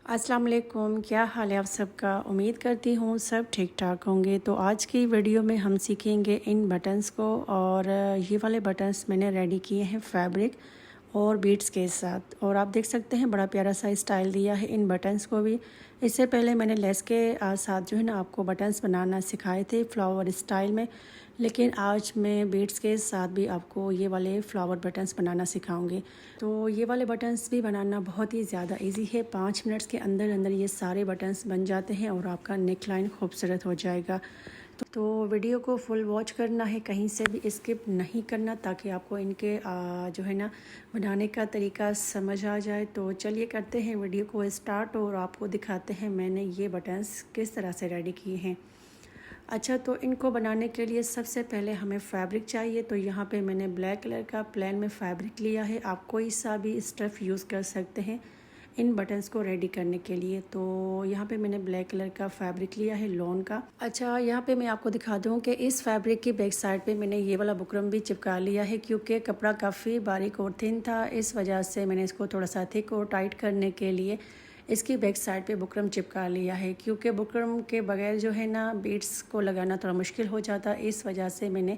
अस्सलाम वालेकुम, क्या हाल है आप सबका। उम्मीद करती हूँ सब ठीक ठाक होंगे। तो आज की वीडियो में हम सीखेंगे इन बटन्स को। और ये वाले बटन्स मैंने रेडी किए हैं फैब्रिक और बीड्स के साथ। और आप देख सकते हैं बड़ा प्यारा सा स्टाइल दिया है इन बटन्स को भी। इससे पहले मैंने लेस के साथ जो है ना आपको बटन्स बनाना सिखाए थे फ्लावर स्टाइल में, लेकिन आज मैं बीड्स के साथ भी आपको ये वाले फ्लावर बटन्स बनाना सिखाऊंगी। तो ये वाले बटन्स भी बनाना बहुत ही ज़्यादा इजी है। 5 मिनट्स के अंदर अंदर ये सारे बटन्स बन जाते हैं और आपका नेक लाइन खूबसूरत हो जाएगा। तो वीडियो को फुल वॉच करना है, कहीं से भी स्किप नहीं करना, ताकि आपको इनके जो है ना बनाने का तरीका समझ आ जाए। तो चलिए करते हैं वीडियो को स्टार्ट और आपको दिखाते हैं मैंने ये बटन्स किस तरह से रेडी किए हैं। अच्छा, तो इनको बनाने के लिए सबसे पहले हमें फैब्रिक चाहिए। तो यहाँ पे मैंने ब्लैक कलर का प्लेन में फ़ैब्रिक लिया है। आप कोई सा भी स्टफ़ यूज़ कर सकते हैं इन बटन्स को रेडी करने के लिए। तो यहाँ पे मैंने ब्लैक कलर का फ़ैब्रिक लिया है लॉन का। अच्छा, यहाँ पे मैं आपको दिखा दूँ कि इस फैब्रिक की बैक साइड पे मैंने ये वाला बुकरम भी चिपका लिया है, क्योंकि कपड़ा काफ़ी बारीक और थिन था। इस वजह से मैंने इसको थोड़ा सा थिक और टाइट करने के लिए इसकी बैक साइड पे बुकरम चिपका लिया है, क्योंकि बुकरम के बगैर जो है ना बीड्स को लगाना थोड़ा मुश्किल हो जाता। इस वजह से मैंने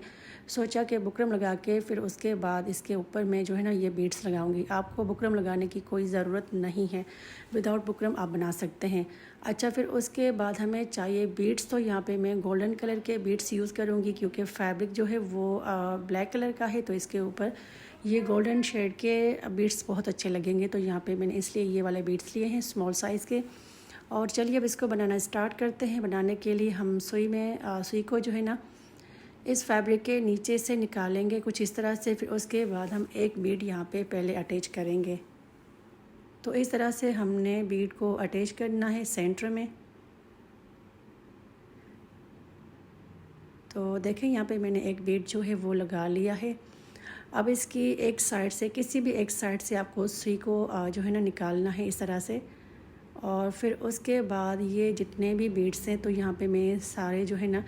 सोचा कि बुकरम लगा के फिर उसके बाद इसके ऊपर मैं जो है ना ये बीड्स लगाऊंगी। आपको बुकरम लगाने की कोई ज़रूरत नहीं है, विदाउट बुकरम आप बना सकते हैं। अच्छा, फिर उसके बाद हमें चाहिए बीड्स। तो यहाँ पे मैं गोल्डन कलर के बीड्स यूज़ करूँगी, क्योंकि फैब्रिक जो है वो ब्लैक कलर का है, तो इसके ऊपर ये गोल्डन शेड के बीड्स बहुत अच्छे लगेंगे। तो यहाँ पे मैंने इसलिए ये वाले बीड्स लिए हैं स्मॉल साइज़ के। और चलिए अब इसको बनाना स्टार्ट करते हैं। बनाने के लिए हम सुई को जो है ना इस फैब्रिक के नीचे से निकालेंगे कुछ इस तरह से। फिर उसके बाद हम एक बीड यहाँ पे पहले अटैच करेंगे। तो इस तरह से हमने बीड को अटैच करना है सेंटर में। तो देखें यहाँ पे मैंने एक बीड जो है वो लगा लिया है। अब इसकी एक साइड से, किसी भी एक साइड से आपको सुई को जो है ना निकालना है इस तरह से। और फिर उसके बाद ये जितने भी बीड्स हैं, तो यहाँ पे मैं सारे जो है ना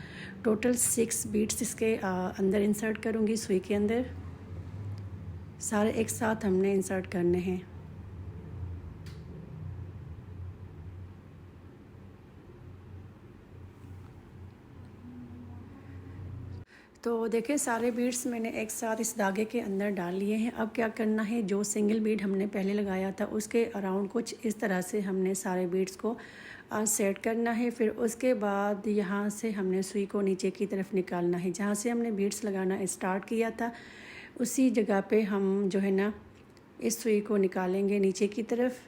टोटल 6 बीड्स इसके अंदर इंसर्ट करूँगी सुई के अंदर। सारे एक साथ हमने इंसर्ट करने हैं। तो देखिए सारे बीड्स मैंने एक साथ इस धागे के अंदर डाल लिए हैं। अब क्या करना है, जो सिंगल बीड हमने पहले लगाया था उसके अराउंड कुछ इस तरह से हमने सारे बीड्स को सेट करना है। फिर उसके बाद यहाँ से हमने सुई को नीचे की तरफ निकालना है। जहाँ से हमने बीड्स लगाना स्टार्ट किया था उसी जगह पे हम जो है ना इस सुई को निकालेंगे नीचे की तरफ।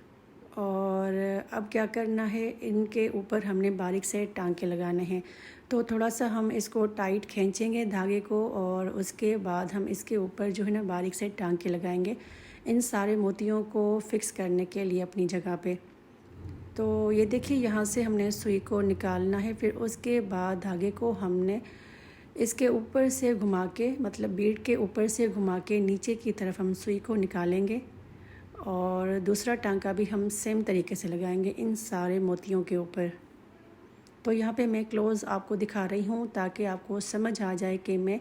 और अब क्या करना है, इनके ऊपर हमने बारीक से टांके लगाने हैं। तो थोड़ा सा हम इसको टाइट खींचेंगे धागे को, और उसके बाद हम इसके ऊपर जो है ना बारीक से टांके लगाएंगे इन सारे मोतियों को फिक्स करने के लिए अपनी जगह पे। तो ये देखिए यहाँ से हमने सुई को निकालना है। फिर उसके बाद धागे को हमने इसके ऊपर से घुमा के, मतलब बीड के ऊपर से घुमा के नीचे की तरफ हम सुई को निकालेंगे। और दूसरा टांका भी हम सेम तरीके से लगाएंगे इन सारे मोतियों के ऊपर। तो यहाँ पे मैं क्लोज़ आपको दिखा रही हूँ ताकि आपको समझ आ जाए कि मैं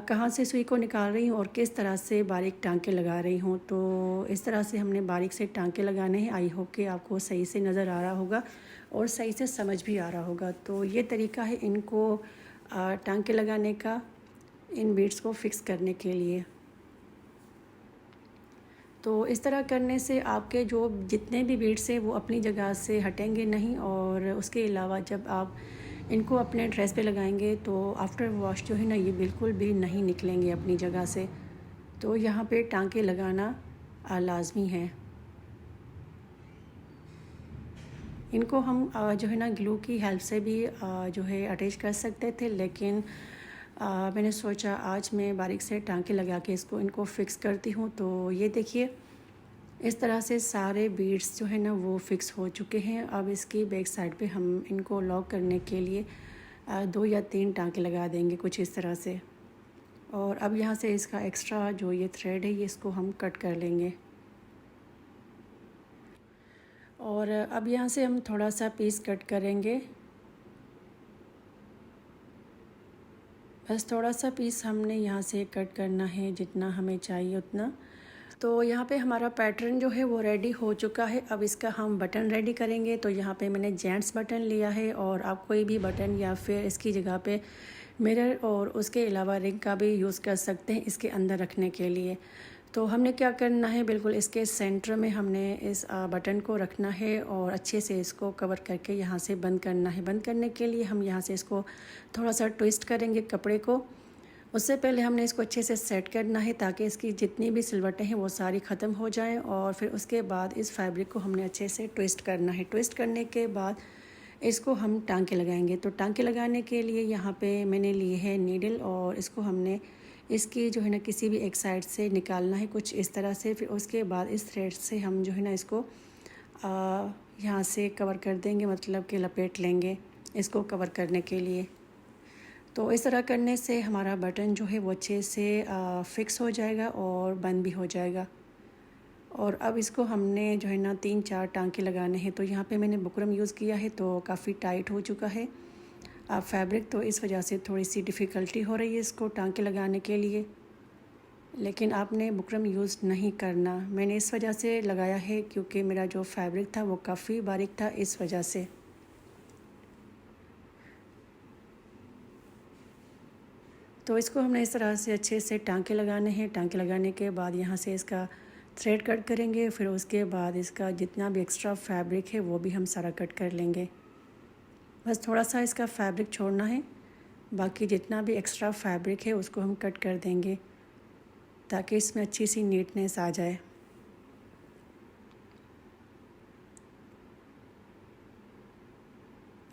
कहाँ से सुई को निकाल रही हूँ और किस तरह से बारीक टांके लगा रही हूँ। तो इस तरह से हमने बारीक से टांके लगाने हैं। आई होप कि आपको सही से नज़र आ रहा होगा और सही से समझ भी आ रहा होगा। तो ये तरीका है इनको टांके लगाने का, इन बीड्स को फिक्स करने के लिए। तो इस तरह करने से आपके जो जितने भी बीड्स हैं वो अपनी जगह से हटेंगे नहीं। और उसके अलावा जब आप इनको अपने ड्रेस पे लगाएंगे तो आफ्टर वॉश जो है ना ये बिल्कुल भी नहीं निकलेंगे अपनी जगह से। तो यहाँ पे टांके लगाना लाजमी है। इनको हम जो है ना ग्लू की हेल्प से भी जो है अटैच कर सकते थे, लेकिन मैंने सोचा आज मैं बारीक से टांके लगा के इनको फ़िक्स करती हूँ। तो ये देखिए इस तरह से सारे बीड्स जो है ना वो फ़िक्स हो चुके हैं। अब इसकी बैक साइड पे हम इनको लॉक करने के लिए 2 या 3 टांके लगा देंगे कुछ इस तरह से। और अब यहाँ से इसका एक्स्ट्रा जो ये थ्रेड है ये इसको हम कट कर लेंगे। और अब यहाँ से हम थोड़ा सा पीस कट करेंगे, बस थोड़ा सा पीस हमने यहाँ से कट करना है, जितना हमें चाहिए उतना। तो यहाँ पे हमारा पैटर्न जो है वो रेडी हो चुका है। अब इसका हम बटन रेडी करेंगे। तो यहाँ पे मैंने जेंट्स बटन लिया है और आप कोई भी बटन या फिर इसकी जगह पे मिरर और उसके अलावा रिंग का भी यूज़ कर सकते हैं इसके अंदर रखने के लिए। तो हमने क्या करना है, बिल्कुल इसके सेंटर में हमने इस बटन को रखना है और अच्छे से इसको कवर करके यहाँ से बंद करना है। बंद करने के लिए हम यहाँ से इसको थोड़ा सा ट्विस्ट करेंगे कपड़े को। उससे पहले हमने इसको अच्छे से सेट करना है ताकि इसकी जितनी भी सिलवटें हैं वो सारी ख़त्म हो जाएं, और फिर उसके बाद इस फैब्रिक को हमने अच्छे से ट्विस्ट करना है। ट्विस्ट करने के बाद इसको हम टांके लगाएंगे। तो टांके लगाने के लिए यहाँ पे मैंने लिए है नीडल, और इसको हमने इसकी जो है ना किसी भी एक साइड से निकालना है कुछ इस तरह से। फिर उसके बाद इस थ्रेड से हम जो है ना इसको यहाँ से कवर कर देंगे, मतलब कि लपेट लेंगे इसको कवर करने के लिए। तो इस तरह करने से हमारा बटन जो है वो अच्छे से फिक्स हो जाएगा और बंद भी हो जाएगा। और अब इसको हमने जो है ना 3-4 टांके लगाने हैं। तो यहाँ पे मैंने बुकरम यूज़ किया है तो काफ़ी टाइट हो चुका है फैब्रिक, तो इस वजह से थोड़ी सी डिफ़िकल्टी हो रही है इसको टांके लगाने के लिए। लेकिन आपने बुकरम यूज़ नहीं करना। मैंने इस वजह से लगाया है क्योंकि मेरा जो फैब्रिक था वो काफ़ी बारीक था, इस वजह से। तो इसको हमने इस तरह से अच्छे से टांके लगाने हैं। टांके लगाने के बाद यहाँ से इसका थ्रेड कट करेंगे। फिर उसके बाद इसका जितना भी एक्स्ट्रा फैब्रिक है वो भी हम सारा कट कर लेंगे। बस थोड़ा सा इसका फैब्रिक छोड़ना है, बाकी जितना भी एक्स्ट्रा फैब्रिक है उसको हम कट कर देंगे ताकि इसमें अच्छी सी नीटनेस आ जाए।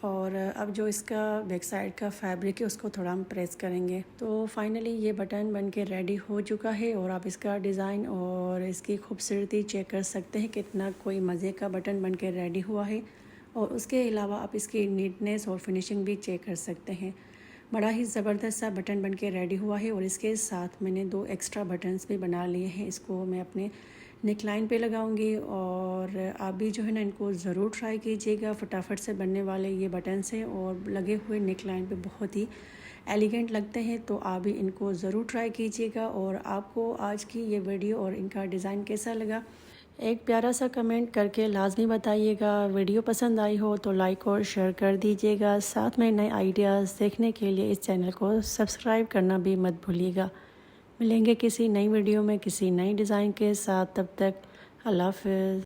और अब जो इसका बैक साइड का फैब्रिक है उसको थोड़ा हम प्रेस करेंगे। तो फाइनली ये बटन बन के रेडी हो चुका है, और आप इसका डिज़ाइन और इसकी खूबसूरती चेक कर सकते हैं कितना कोई मज़े का बटन बन के रेडी हुआ है। और उसके अलावा आप इसकी नीटनेस और फिनिशिंग भी चेक कर सकते हैं। बड़ा ही ज़बरदस्त सा बटन बन के रेडी हुआ है। और इसके साथ मैंने 2 एक्स्ट्रा बटन्स भी बना लिए हैं। इसको मैं अपने नेक लाइन पे लगाऊंगी, और आप भी जो है ना इनको ज़रूर ट्राई कीजिएगा। फटाफट से बनने वाले ये बटन्स हैं और लगे हुए नेक लाइन पे बहुत ही एलिगेंट लगते हैं। तो आप भी इनको ज़रूर ट्राई कीजिएगा। और आपको आज की ये वीडियो और इनका डिज़ाइन कैसा लगा, एक प्यारा सा कमेंट करके लाजमी बताइएगा। वीडियो पसंद आई हो तो लाइक और शेयर कर दीजिएगा। साथ में नए आइडियाज़ देखने के लिए इस चैनल को सब्सक्राइब करना भी मत भूलिएगा। मिलेंगे किसी नई वीडियो में किसी नई डिज़ाइन के साथ। तब तक अल्लाह हाफ़िज़।